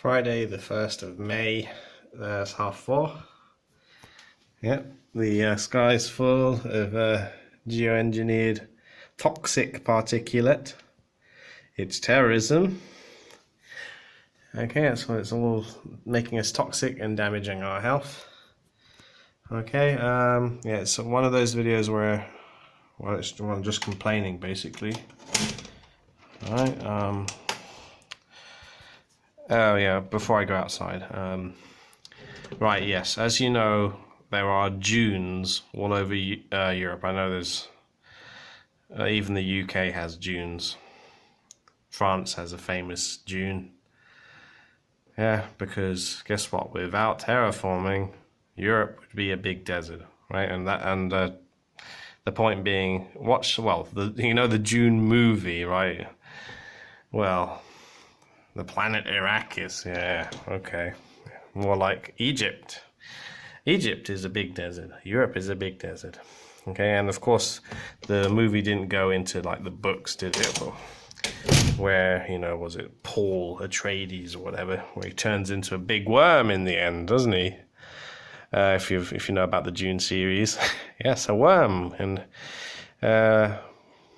Friday the 1st of May, there's 4:30. Yep, the sky's full of geoengineered toxic particulate. It's terrorism. Okay, so it's all making us toxic and damaging our health. Okay, yeah, it's one of those videos where, well, I'm just complaining basically. Alright, oh yeah, before I go outside. Right, yes, as you know, there are dunes all over Europe. I know there's, even the UK has dunes. France has a famous dune. Yeah, because guess what? Without terraforming, Europe would be a big desert, right? And the point being, the Dune movie, right? Well, the planet Arrakis, yeah, okay. More like Egypt. Egypt is a big desert. Europe is a big desert. Okay, and of course, the movie didn't go into like the books, did it? Where, was it Paul Atreides or whatever, where he turns into a big worm in the end, doesn't he? If you know about the Dune series. Yes, a worm. And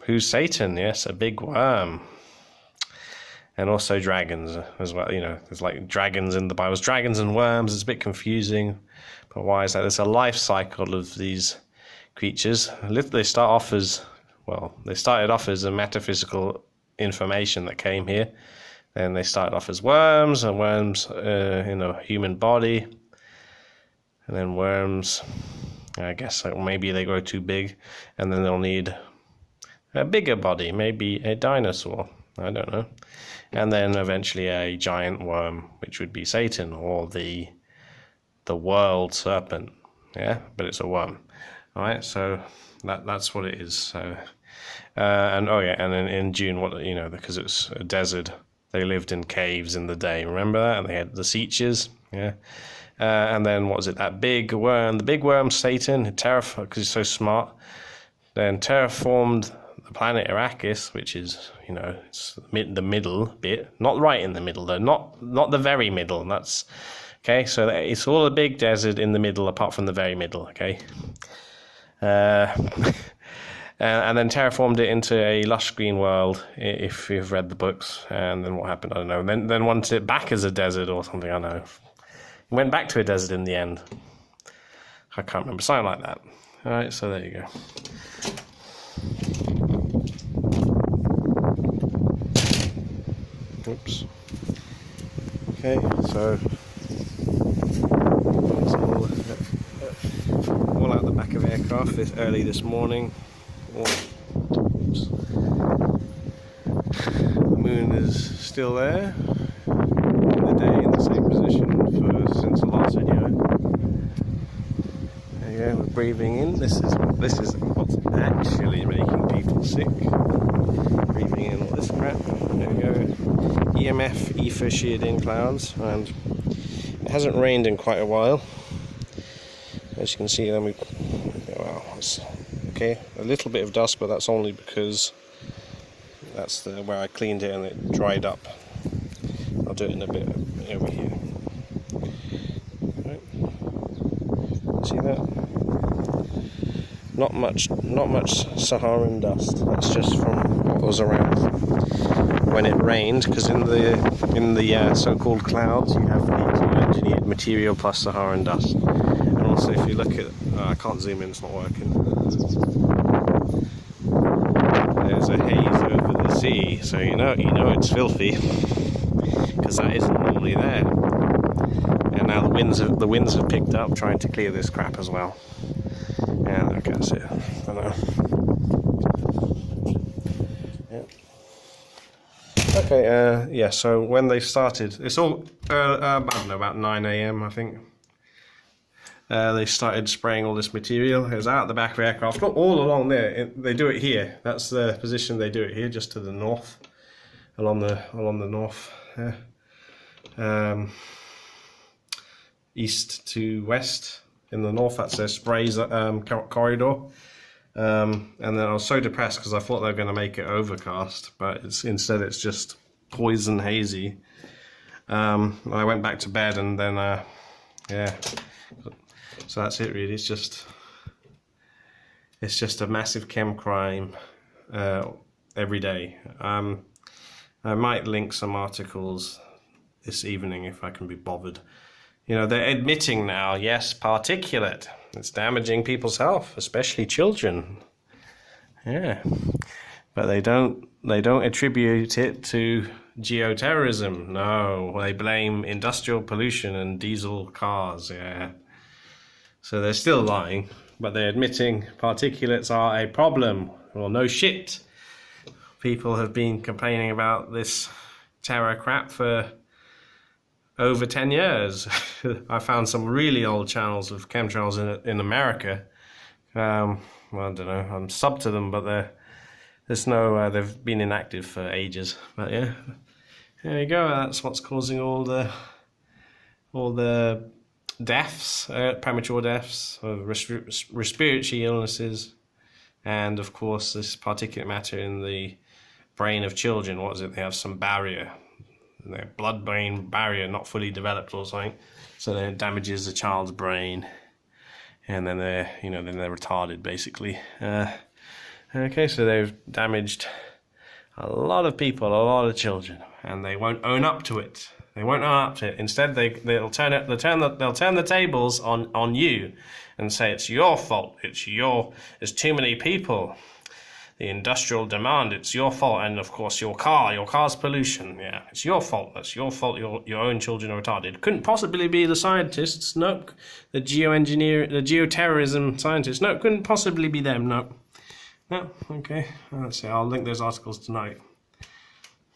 who's Satan? Yes, a big worm. And also dragons as well. There's like dragons in the Bible. There's dragons and worms. It's a bit confusing. But why is that? There's a life cycle of these creatures. They started off as a metaphysical information that came here. Then they started off as worms, and worms in a human body. And then worms, I guess maybe they grow too big, and then they'll need a bigger body, maybe a dinosaur, I don't know. And then eventually a giant worm, which would be Satan, or the world serpent. Yeah, but it's a worm. All right, so that's what it is. So, and then in Dune, because it's a desert, they lived in caves in the day. Remember that? And they had the sietches. Yeah. And then what was it? That big worm, the big worm Satan, because he's so smart, then terraformed the planet Arrakis, which is, it's the middle bit, not right in the middle though, not the very middle. That's okay. So it's all a big desert in the middle, apart from the very middle. Okay. And then terraformed it into a lush green world, if you've read the books. And then what happened? I don't know. Then wanted it back as a desert or something. I don't know. Went back to a desert in the end. I can't remember, something like that. All right, so there you go. Oops. Okay, so it's all out the back of aircraft early this morning. Oops. The moon is still there. The day in the same position since the last video. There you go, we're breathing in. This is what's actually making people sick. Breathing in all this crap. There we go. EMF, ether sheared in clouds, and it hasn't rained in quite a while. As you can see, then it's okay. A little bit of dust, but that's only because that's where I cleaned it and it dried up. I'll do it in a bit over here. Right. See that? Not much Saharan dust. That's just from what was around when it rained. Because in the so-called clouds, you have the engineered material plus Saharan dust. And also, if you look at, I can't zoom in. It's not working. There's a haze over the sea, so you know it's filthy. Because that isn't normally there, and now the winds have picked up, trying to clear this crap as well. Yeah, okay, that's it. I don't know. Yeah. Okay. Yeah. So when they started, it's all I don't know, about 9 a.m. I think. They started spraying all this material. It was out the back of aircraft, not all along there. They do it here. That's the position they do it here, just to the north, along the north. East to west. In the north, that's their sprays corridor. And then I was so depressed because I thought they were going to make it overcast, but instead it's just poison hazy. I went back to bed, and then yeah, so that's it really. It's just a massive chem crime every day. I might link some articles this evening if I can be bothered. You know, they're admitting now, yes, particulate. It's damaging people's health, especially children. Yeah, but they don't attribute it to geoterrorism. No, they blame industrial pollution and diesel cars. Yeah, so they're still lying, but they're admitting particulates are a problem. Well, no shit. People have been complaining about this terror crap for over 10 years. I found some really old channels of chemtrails in America. Well, I don't know, I'm sub to them, but there's no, they've been inactive for ages. But yeah, there you go. That's what's causing all the deaths, premature deaths, of respiratory illnesses, and of course this particulate matter in the brain of children. What is it? They have some barrier, their blood-brain barrier not fully developed or something, so that it damages the child's brain, and then they're retarded basically. Okay, so they've damaged a lot of people, a lot of children, and they won't own up to it. They won't own up to it. Instead, they'll turn the tables on you, and say it's your fault. There's too many people. The industrial demand, it's your fault, and of course your car's pollution. Yeah, it's your fault. That's your fault. Your own children are retarded. It couldn't possibly be the scientists. Nope. The geoterrorism scientists. No, it couldn't possibly be them. Nope. No. Okay. Let's see. I'll link those articles tonight.